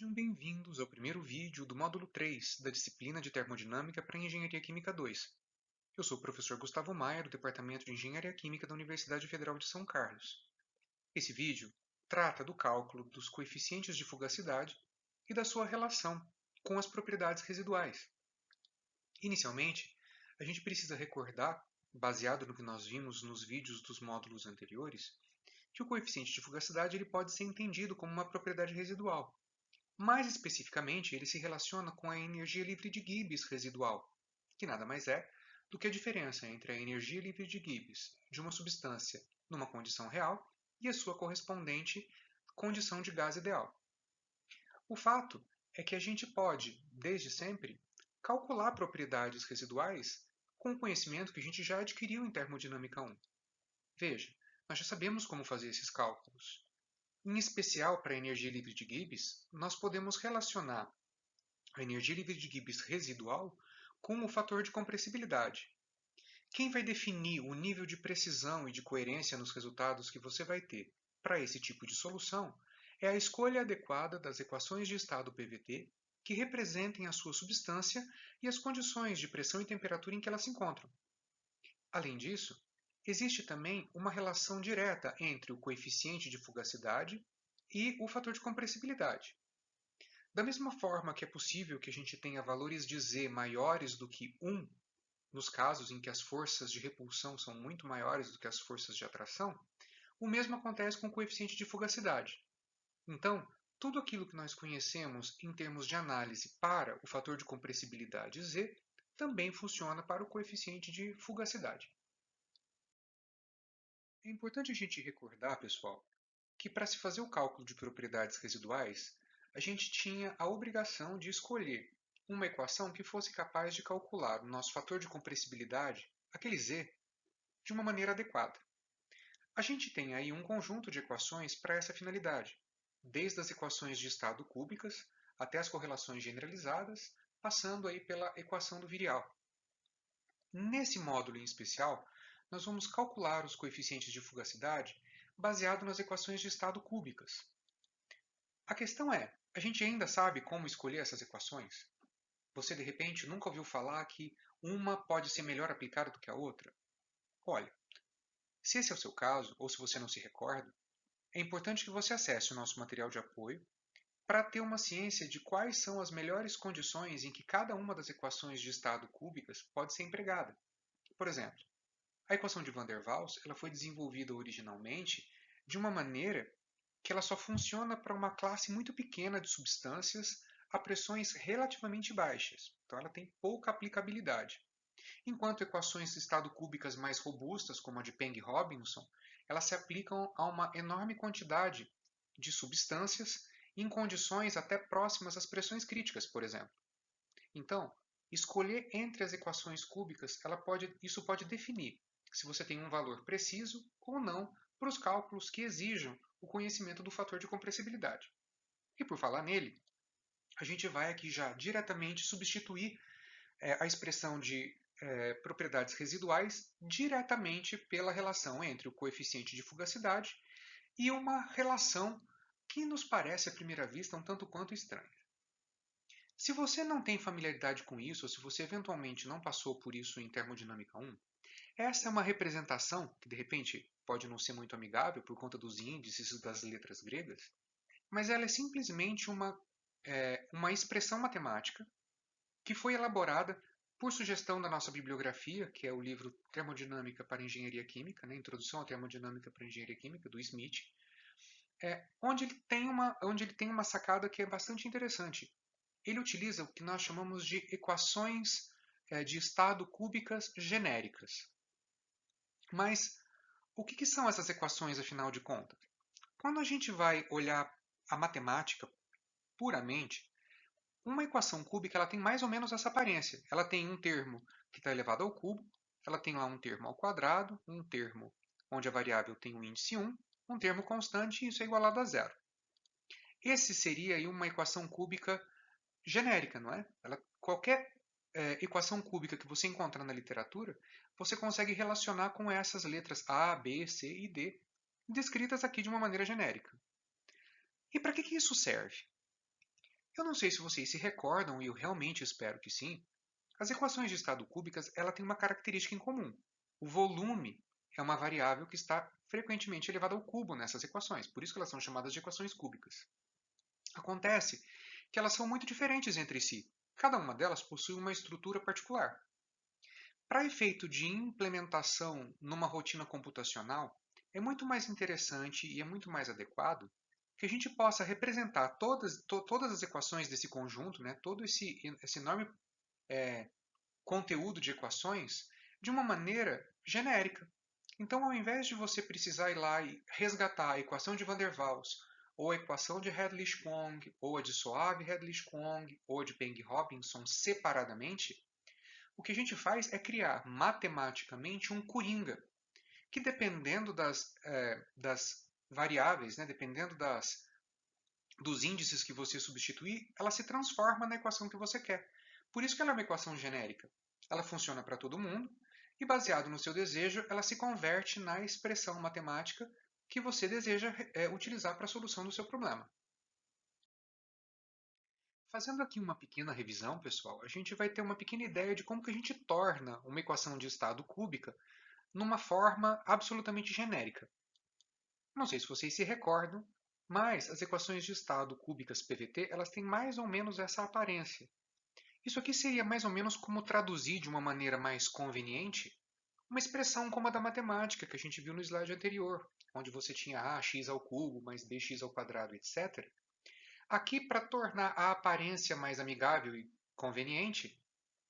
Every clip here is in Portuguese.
Sejam bem-vindos ao primeiro vídeo do módulo 3 da disciplina de Termodinâmica para Engenharia Química 2. Eu sou o professor Gustavo Maia, do Departamento de Engenharia Química da Universidade Federal de São Carlos. Esse vídeo trata do cálculo dos coeficientes de fugacidade e da sua relação com as propriedades residuais. Inicialmente, a gente precisa recordar, baseado no que nós vimos nos vídeos dos módulos anteriores, que o coeficiente de fugacidade ele pode ser entendido como uma propriedade residual. Mais especificamente, ele se relaciona com a energia livre de Gibbs residual, que nada mais é do que a diferença entre a energia livre de Gibbs de uma substância numa condição real e a sua correspondente condição de gás ideal. O fato é que a gente pode, desde sempre, calcular propriedades residuais com o conhecimento que a gente já adquiriu em Termodinâmica 1. Veja, nós já sabemos como fazer esses cálculos. Em especial para a energia livre de Gibbs, nós podemos relacionar a energia livre de Gibbs residual com o fator de compressibilidade. Quem vai definir o nível de precisão e de coerência nos resultados que você vai ter para esse tipo de solução é a escolha adequada das equações de estado PVT que representem a sua substância e as condições de pressão e temperatura em que elas se encontram. Além disso, existe também uma relação direta entre o coeficiente de fugacidade e o fator de compressibilidade. Da mesma forma que é possível que a gente tenha valores de Z maiores do que 1, nos casos em que as forças de repulsão são muito maiores do que as forças de atração, o mesmo acontece com o coeficiente de fugacidade. Então, tudo aquilo que nós conhecemos em termos de análise para o fator de compressibilidade Z também funciona para o coeficiente de fugacidade. É importante a gente recordar, pessoal, que para se fazer o cálculo de propriedades residuais, a gente tinha a obrigação de escolher uma equação que fosse capaz de calcular o nosso fator de compressibilidade, aquele Z, de uma maneira adequada. A gente tem aí um conjunto de equações para essa finalidade, desde as equações de estado cúbicas até as correlações generalizadas, passando aí pela equação do virial. Nesse módulo em especial, nós vamos calcular os coeficientes de fugacidade baseado nas equações de estado cúbicas. A questão é, a gente ainda sabe como escolher essas equações? Você, de repente, nunca ouviu falar que uma pode ser melhor aplicada do que a outra? Olha, se esse é o seu caso, ou se você não se recorda, é importante que você acesse o nosso material de apoio para ter uma ciência de quais são as melhores condições em que cada uma das equações de estado cúbicas pode ser empregada. Por exemplo, a equação de Van der Waals ela foi desenvolvida originalmente de uma maneira que ela só funciona para uma classe muito pequena de substâncias a pressões relativamente baixas. Então ela tem pouca aplicabilidade. Enquanto equações de estado cúbicas mais robustas, como a de Peng-Robinson, elas se aplicam a uma enorme quantidade de substâncias em condições até próximas às pressões críticas, por exemplo. Então, escolher entre as equações cúbicas, isso pode definir se você tem um valor preciso ou não para os cálculos que exijam o conhecimento do fator de compressibilidade. E por falar nele, a gente vai aqui já diretamente substituir a expressão de propriedades residuais diretamente pela relação entre o coeficiente de fugacidade e uma relação que nos parece à primeira vista um tanto quanto estranha. Se você não tem familiaridade com isso, ou se você eventualmente não passou por isso em Termodinâmica 1, essa é uma representação que de repente pode não ser muito amigável por conta dos índices e das letras gregas, mas ela é simplesmente uma expressão matemática que foi elaborada por sugestão da nossa bibliografia, que é o livro Termodinâmica para Engenharia Química, né, Introdução à Termodinâmica para Engenharia Química, do Smith, onde ele tem uma sacada que é bastante interessante. Ele utiliza o que nós chamamos de equações de estado cúbicas genéricas. Mas o que são essas equações, afinal de contas? Quando a gente vai olhar a matemática puramente, uma equação cúbica ela tem mais ou menos essa aparência. Ela tem um termo que está elevado ao cubo, ela tem lá um termo ao quadrado, um termo onde a variável tem o índice 1, um termo constante e isso é igualado a zero. Esse seria aí uma equação cúbica genérica, não é? Qualquer equação cúbica que você encontrar na literatura, você consegue relacionar com essas letras A, B, C e D, descritas aqui de uma maneira genérica. E para que isso serve? Eu não sei se vocês se recordam, e eu realmente espero que sim, as equações de estado cúbicas ela têm uma característica em comum. O volume é uma variável que está frequentemente elevada ao cubo nessas equações, por isso que elas são chamadas de equações cúbicas. Acontece que elas são muito diferentes entre si. Cada uma delas possui uma estrutura particular. Para efeito de implementação numa rotina computacional, é muito mais interessante e é muito mais adequado que a gente possa representar todas as equações desse conjunto, né, todo esse enorme conteúdo de equações, de uma maneira genérica. Então, ao invés de você precisar ir lá e resgatar a equação de Van der Waals, ou a equação de Hadley-Kwong, ou a de Soave-Hadley-Kwong, ou a de Peng-Robinson separadamente, o que a gente faz é criar matematicamente um coringa, que dependendo das variáveis, né, dependendo dos índices que você substituir, ela se transforma na equação que você quer. Por isso que ela é uma equação genérica. Ela funciona para todo mundo e, baseado no seu desejo, ela se converte na expressão matemática que você deseja utilizar para a solução do seu problema. Fazendo aqui uma pequena revisão, pessoal, a gente vai ter uma pequena ideia de como que a gente torna uma equação de estado cúbica numa forma absolutamente genérica. Não sei se vocês se recordam, mas as equações de estado cúbicas PVT elas têm mais ou menos essa aparência. Isso aqui seria mais ou menos como traduzir de uma maneira mais conveniente uma expressão como a da matemática que a gente viu no slide anterior, onde você tinha ax ao cubo mais bx ao quadrado, etc. Aqui, para tornar a aparência mais amigável e conveniente,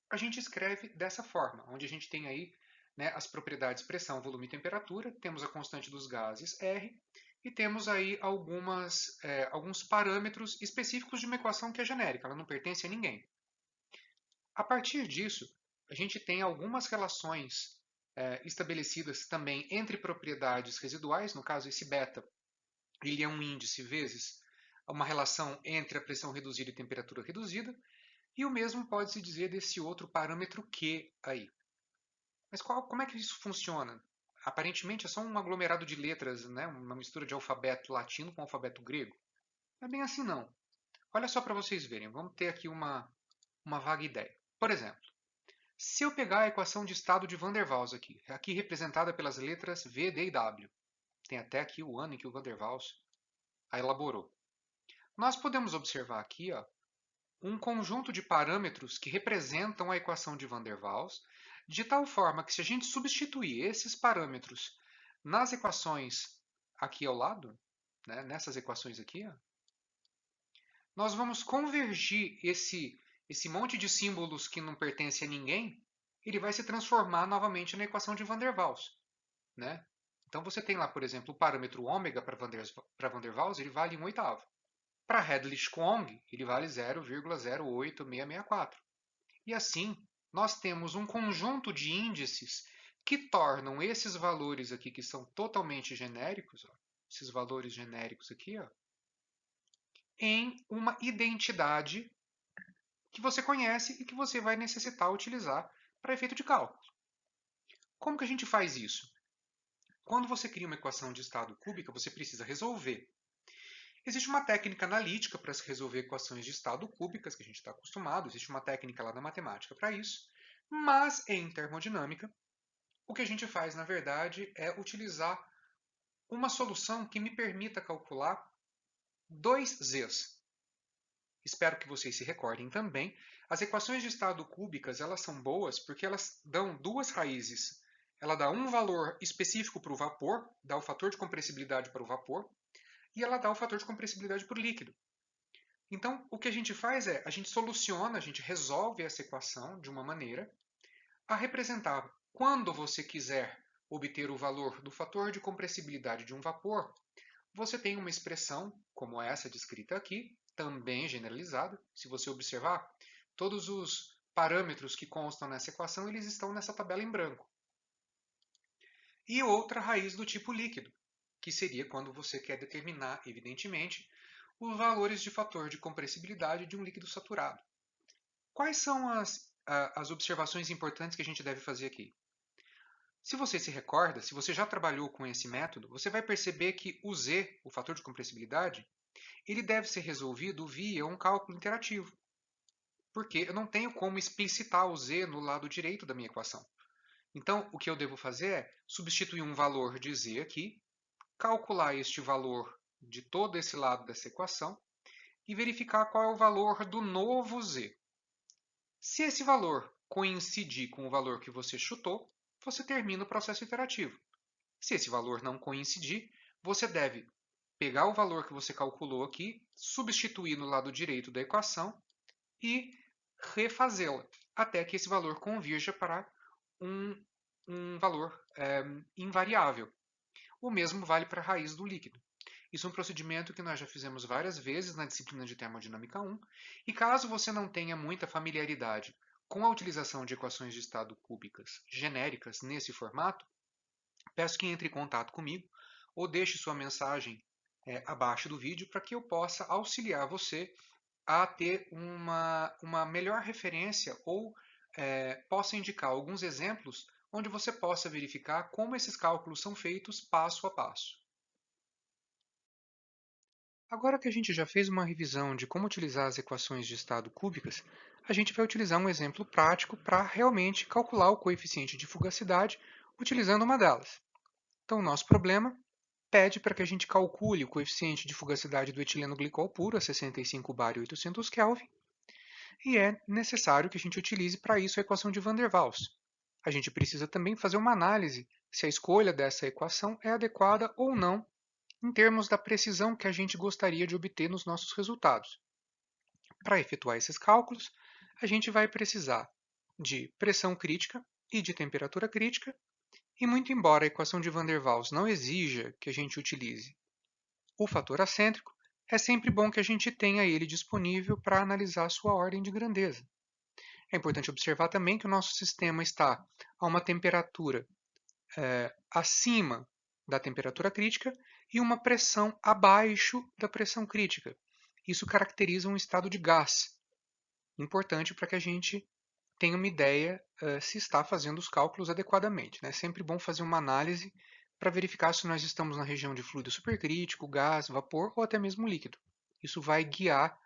a gente escreve dessa forma, onde a gente tem aí, né, as propriedades pressão, volume e temperatura, temos a constante dos gases R, e temos aí alguns parâmetros específicos de uma equação que é genérica, ela não pertence a ninguém. A partir disso, a gente tem algumas relações estabelecidas também entre propriedades residuais, no caso esse beta, ele é um índice vezes uma relação entre a pressão reduzida e temperatura reduzida, e o mesmo pode-se dizer desse outro parâmetro Q aí. Mas como é que isso funciona? Aparentemente é só um aglomerado de letras, né? Uma mistura de alfabeto latino com alfabeto grego. Não é bem assim não. Olha só para vocês verem, vamos ter aqui uma vaga ideia. Por exemplo, se eu pegar a equação de estado de Van der Waals aqui representada pelas letras V, D e W, tem até aqui o ano em que o Van der Waals a elaborou. Nós podemos observar aqui um conjunto de parâmetros que representam a equação de Van der Waals, de tal forma que se a gente substituir esses parâmetros nas equações aqui ao lado, né, nessas equações aqui, nós vamos convergir esse monte de símbolos que não pertence a ninguém, ele vai se transformar novamente na equação de Van der Waals. Né? Então você tem lá, por exemplo, o parâmetro ômega para Van der Waals, ele vale 1/8. Para Hadley-Kwong, ele vale 0,08664. E assim, nós temos um conjunto de índices que tornam esses valores aqui, que são totalmente genéricos, esses valores genéricos aqui, em uma identidade que você conhece e que você vai necessitar utilizar para efeito de cálculo. Como que a gente faz isso? Quando você cria uma equação de estado cúbica, você precisa resolver. Existe uma técnica analítica para se resolver equações de estado cúbicas, que a gente está acostumado, existe uma técnica lá da matemática para isso, mas em termodinâmica, o que a gente faz, na verdade, é utilizar uma solução que me permita calcular dois z's. Espero que vocês se recordem também. As equações de estado cúbicas elas são boas porque elas dão duas raízes. Ela dá um valor específico para o vapor, dá o fator de compressibilidade para o vapor, e ela dá o fator de compressibilidade para o líquido. Então, o que a gente faz é, a gente soluciona, a gente resolve essa equação de uma maneira a representar, quando você quiser obter o valor do fator de compressibilidade de um vapor, você tem uma expressão, como essa descrita aqui, também generalizada. Se você observar, todos os parâmetros que constam nessa equação, eles estão nessa tabela em branco. E outra raiz do tipo líquido, que seria quando você quer determinar, evidentemente, os valores de fator de compressibilidade de um líquido saturado. Quais são as observações importantes que a gente deve fazer aqui? Se você se recorda, se você já trabalhou com esse método, você vai perceber que o Z, o fator de compressibilidade, ele deve ser resolvido via um cálculo interativo, porque eu não tenho como explicitar o z no lado direito da minha equação. Então, o que eu devo fazer é substituir um valor de z aqui, calcular este valor de todo esse lado dessa equação e verificar qual é o valor do novo z. Se esse valor coincidir com o valor que você chutou, você termina o processo iterativo. Se esse valor não coincidir, você deve pegar o valor que você calculou aqui, substituir no lado direito da equação e refazê-la, até que esse valor convirja para um valor invariável. O mesmo vale para a raiz do líquido. Isso é um procedimento que nós já fizemos várias vezes na disciplina de Termodinâmica 1, e caso você não tenha muita familiaridade com a utilização de equações de estado cúbicas genéricas nesse formato, peço que entre em contato comigo ou deixe sua mensagem abaixo do vídeo para que eu possa auxiliar você a ter uma melhor referência ou possa indicar alguns exemplos onde você possa verificar como esses cálculos são feitos passo a passo. Agora que a gente já fez uma revisão de como utilizar as equações de estado cúbicas, a gente vai utilizar um exemplo prático para realmente calcular o coeficiente de fugacidade utilizando uma delas. Então, o nosso problema pede para que a gente calcule o coeficiente de fugacidade do etileno glicol puro a 65 bar e 800 Kelvin, e é necessário que a gente utilize para isso a equação de Van der Waals. A gente precisa também fazer uma análise se a escolha dessa equação é adequada ou não em termos da precisão que a gente gostaria de obter nos nossos resultados. Para efetuar esses cálculos, a gente vai precisar de pressão crítica e de temperatura crítica, e muito embora a equação de Van der Waals não exija que a gente utilize o fator acêntrico, é sempre bom que a gente tenha ele disponível para analisar a sua ordem de grandeza. É importante observar também que o nosso sistema está a uma temperatura acima da temperatura crítica e uma pressão abaixo da pressão crítica. Isso caracteriza um estado de gás, importante para que a gente tenha uma ideia se está fazendo os cálculos adequadamente. É sempre bom fazer uma análise para verificar se nós estamos na região de fluido supercrítico, gás, vapor ou até mesmo líquido. Isso vai guiar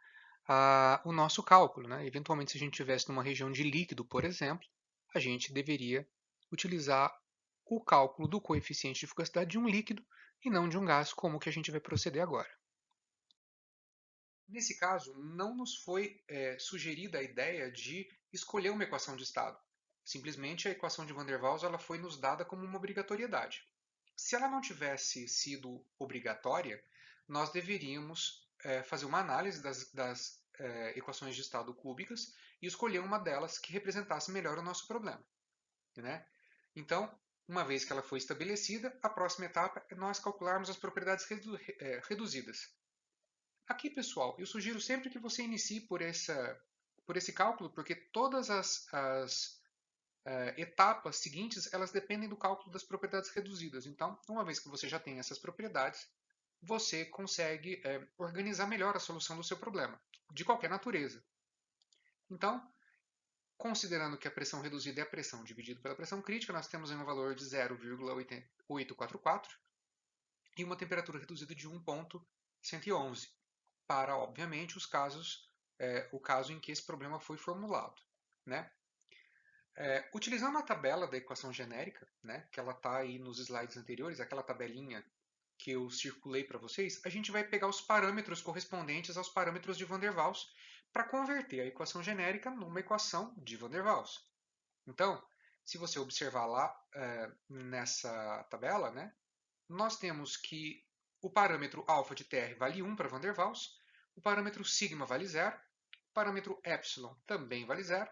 o nosso cálculo. Eventualmente, se a gente estivesse numa região de líquido, por exemplo, a gente deveria utilizar o cálculo do coeficiente de fugacidade de um líquido e não de um gás, como que a gente vai proceder agora. Nesse caso, não nos foi sugerida a ideia de escolher uma equação de estado. Simplesmente a equação de Van der Waals ela foi nos dada como uma obrigatoriedade. Se ela não tivesse sido obrigatória, nós deveríamos fazer uma análise das equações de estado cúbicas e escolher uma delas que representasse melhor o nosso problema. Então, uma vez que ela foi estabelecida, a próxima etapa é nós calcularmos as propriedades reduzidas. Aqui, pessoal, eu sugiro sempre que você inicie por esse cálculo, porque todas as etapas seguintes elas dependem do cálculo das propriedades reduzidas. Então, uma vez que você já tem essas propriedades, você consegue organizar melhor a solução do seu problema, de qualquer natureza. Então, considerando que a pressão reduzida é a pressão dividida pela pressão crítica, nós temos um valor de 0,844 e uma temperatura reduzida de 1,111, para, obviamente, o caso em que esse problema foi formulado. Utilizando a tabela da equação genérica, que ela está aí nos slides anteriores, aquela tabelinha que eu circulei para vocês, a gente vai pegar os parâmetros correspondentes aos parâmetros de Van der Waals para converter a equação genérica numa equação de Van der Waals. Então, se você observar lá nessa tabela, nós temos que o parâmetro alfa de TR vale 1 para Van der Waals, o parâmetro sigma vale 0, o parâmetro epsilon também vale 0,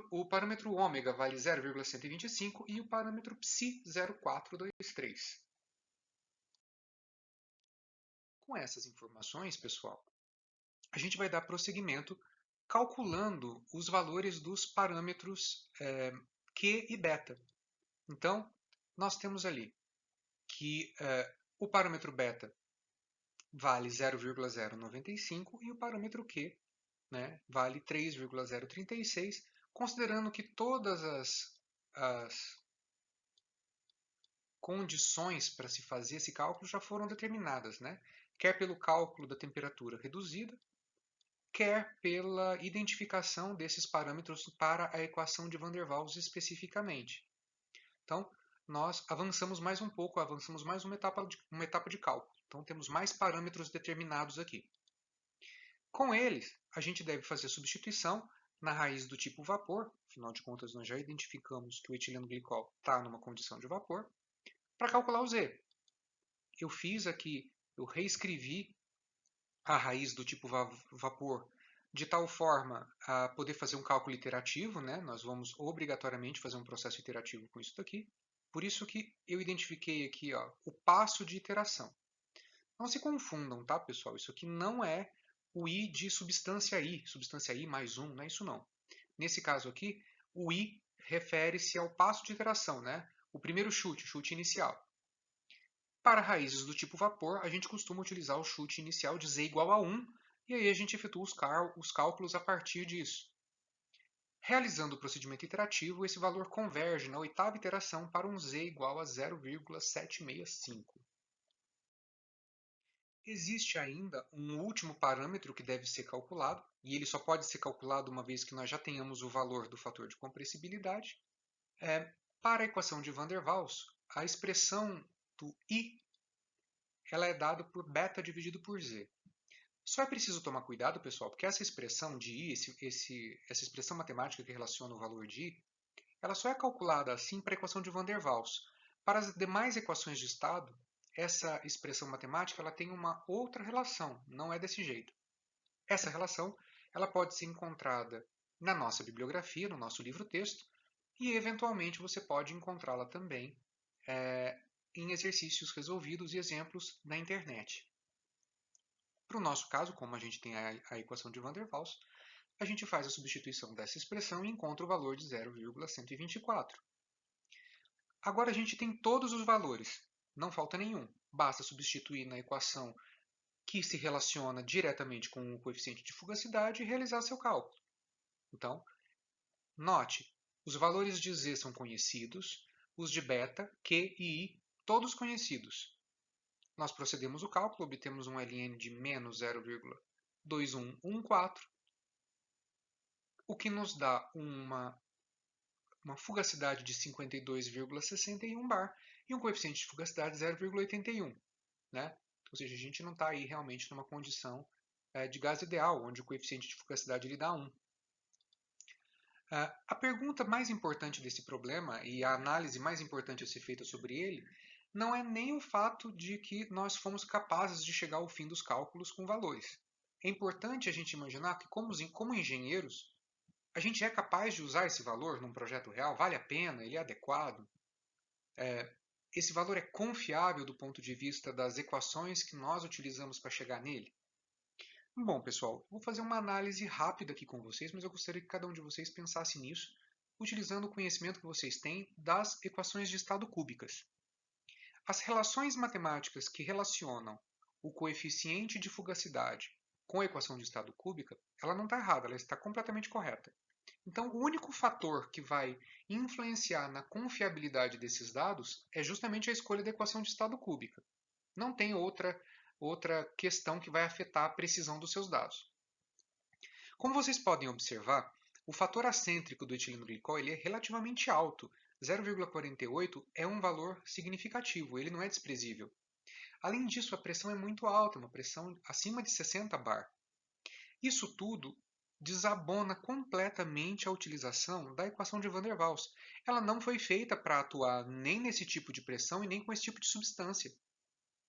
o parâmetro ômega vale 0,125 e o parâmetro psi 0,423. Com essas informações, pessoal, a gente vai dar prosseguimento calculando os valores dos parâmetros Q e beta. Então, nós temos ali que o parâmetro beta vale 0,095 e o parâmetro Q vale 3,036, considerando que todas as condições para se fazer esse cálculo já foram determinadas. quer pelo cálculo da temperatura reduzida, quer pela identificação desses parâmetros para a equação de Van der Waals especificamente. Então, nós avançamos mais um pouco, avançamos mais uma etapa de cálculo. Então, temos mais parâmetros determinados aqui. Com eles, a gente deve fazer a substituição na raiz do tipo vapor, afinal de contas, nós já identificamos que o etileno glicol está numa condição de vapor, para calcular o Z. Eu fiz aqui, eu reescrevi a raiz do tipo vapor de tal forma a poder fazer um cálculo iterativo, né? Nós vamos obrigatoriamente fazer um processo iterativo com isso daqui. Por isso que eu identifiquei aqui o passo de iteração. Não se confundam, tá, pessoal? Isso aqui não é o I de substância I mais 1, não é isso não. Nesse caso aqui, o I refere-se ao passo de iteração, né? O primeiro chute, o chute inicial. Para raízes do tipo vapor, a gente costuma utilizar o chute inicial de Z igual a 1, e aí a gente efetua os cálculos a partir disso. Realizando o procedimento iterativo, esse valor converge na oitava iteração para um Z igual a 0,765. Existe ainda um último parâmetro que deve ser calculado, e ele só pode ser calculado uma vez que nós já tenhamos o valor do fator de compressibilidade. Para a equação de Van der Waals, a expressão do I ela é dada por beta dividido por Z. Só é preciso tomar cuidado, pessoal, porque essa expressão de I, essa expressão matemática que relaciona o valor de I, ela só é calculada assim para a equação de Van der Waals. Para as demais equações de estado, essa expressão matemática ela tem uma outra relação, não é desse jeito. Essa relação ela pode ser encontrada na nossa bibliografia, no nosso livro-texto, e eventualmente você pode encontrá-la também em exercícios resolvidos e exemplos na internet. Para o nosso caso, como a gente tem a equação de Van der Waals, a gente faz a substituição dessa expressão e encontra o valor de 0,124. Agora a gente tem todos os valores, não falta nenhum. Basta substituir na equação que se relaciona diretamente com o coeficiente de fugacidade e realizar seu cálculo. Então, note, os valores de Z são conhecidos, os de beta, Q e I, todos conhecidos. Nós procedemos o cálculo, obtemos um ln de menos 0,2114, o que nos dá uma fugacidade de 52,61 bar e um coeficiente de fugacidade de 0,81. Né? Ou seja, a gente não está aí realmente numa condição de gás ideal, onde o coeficiente de fugacidade ele dá 1. A pergunta mais importante desse problema e a análise mais importante a ser feita sobre ele não é nem o fato de que nós fomos capazes de chegar ao fim dos cálculos com valores. É importante a gente imaginar que, como engenheiros, a gente é capaz de usar esse valor num projeto real? Vale a pena? Ele é adequado? Esse valor é confiável do ponto de vista das equações que nós utilizamos para chegar nele? Bom, pessoal, vou fazer uma análise rápida aqui com vocês, mas eu gostaria que cada um de vocês pensasse nisso, utilizando o conhecimento que vocês têm das equações de estado cúbicas. As relações matemáticas que relacionam o coeficiente de fugacidade com a equação de estado cúbica, ela não está errada, ela está completamente correta. Então, o único fator que vai influenciar na confiabilidade desses dados é justamente a escolha da equação de estado cúbica. Não tem outra questão que vai afetar a precisão dos seus dados. Como vocês podem observar, o fator acêntrico do etileno glicol ele é relativamente alto. 0,48 é um valor significativo, ele não é desprezível. Além disso, a pressão é muito alta, uma pressão acima de 60 bar. Isso tudo desabona completamente a utilização da equação de Van der Waals. Ela não foi feita para atuar nem nesse tipo de pressão e nem com esse tipo de substância.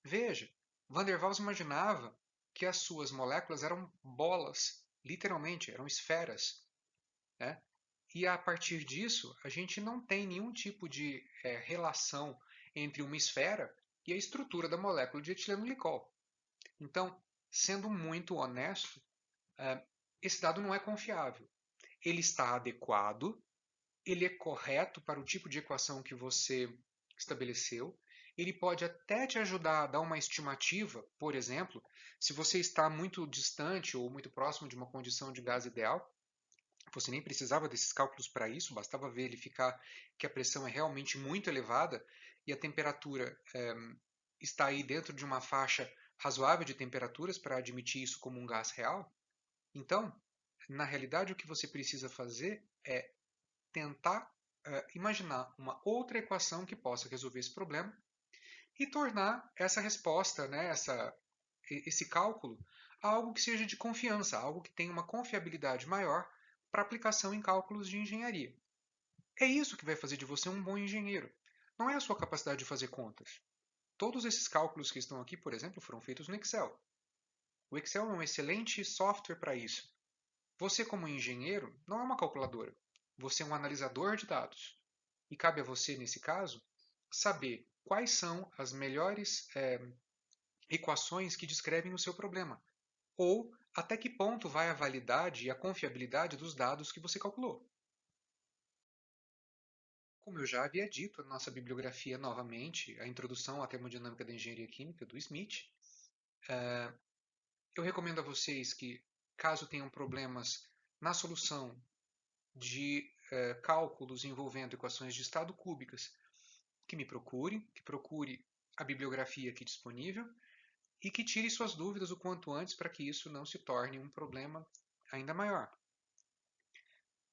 Veja, Van der Waals imaginava que as suas moléculas eram bolas, literalmente, eram esferas. Né? E a partir disso, a gente não tem nenhum tipo de relação entre uma esfera e a estrutura da molécula de etileno glicol. Então, sendo muito honesto, esse dado não é confiável. Ele está adequado, ele é correto para o tipo de equação que você estabeleceu, ele pode até te ajudar a dar uma estimativa, por exemplo, se você está muito distante ou muito próximo de uma condição de gás ideal, você nem precisava desses cálculos para isso, bastava verificar que a pressão é realmente muito elevada e a temperatura está aí dentro de uma faixa razoável de temperaturas para admitir isso como um gás real? Então, na realidade, o que você precisa fazer é tentar imaginar uma outra equação que possa resolver esse problema e tornar essa resposta, né, esse cálculo, algo que seja de confiança, algo que tenha uma confiabilidade maior para aplicação em cálculos de engenharia. É isso que vai fazer de você um bom engenheiro. Não é a sua capacidade de fazer contas. Todos esses cálculos que estão aqui, por exemplo, foram feitos no Excel. O Excel é um excelente software para isso. Você, como engenheiro, não é uma calculadora. Você é um analisador de dados. E cabe a você, nesse caso, saber quais são as melhores equações que descrevem o seu problema. Ou até que ponto vai a validade e a confiabilidade dos dados que você calculou. Como eu já havia dito, a nossa bibliografia, novamente, a Introdução à Termodinâmica da Engenharia Química, do Smith. Eu recomendo a vocês que, caso tenham problemas na solução de cálculos envolvendo equações de estado cúbicas, que procure a bibliografia aqui disponível e que tire suas dúvidas o quanto antes para que isso não se torne um problema ainda maior.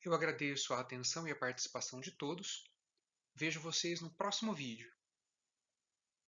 Eu agradeço a atenção e a participação de todos. Vejo vocês no próximo vídeo.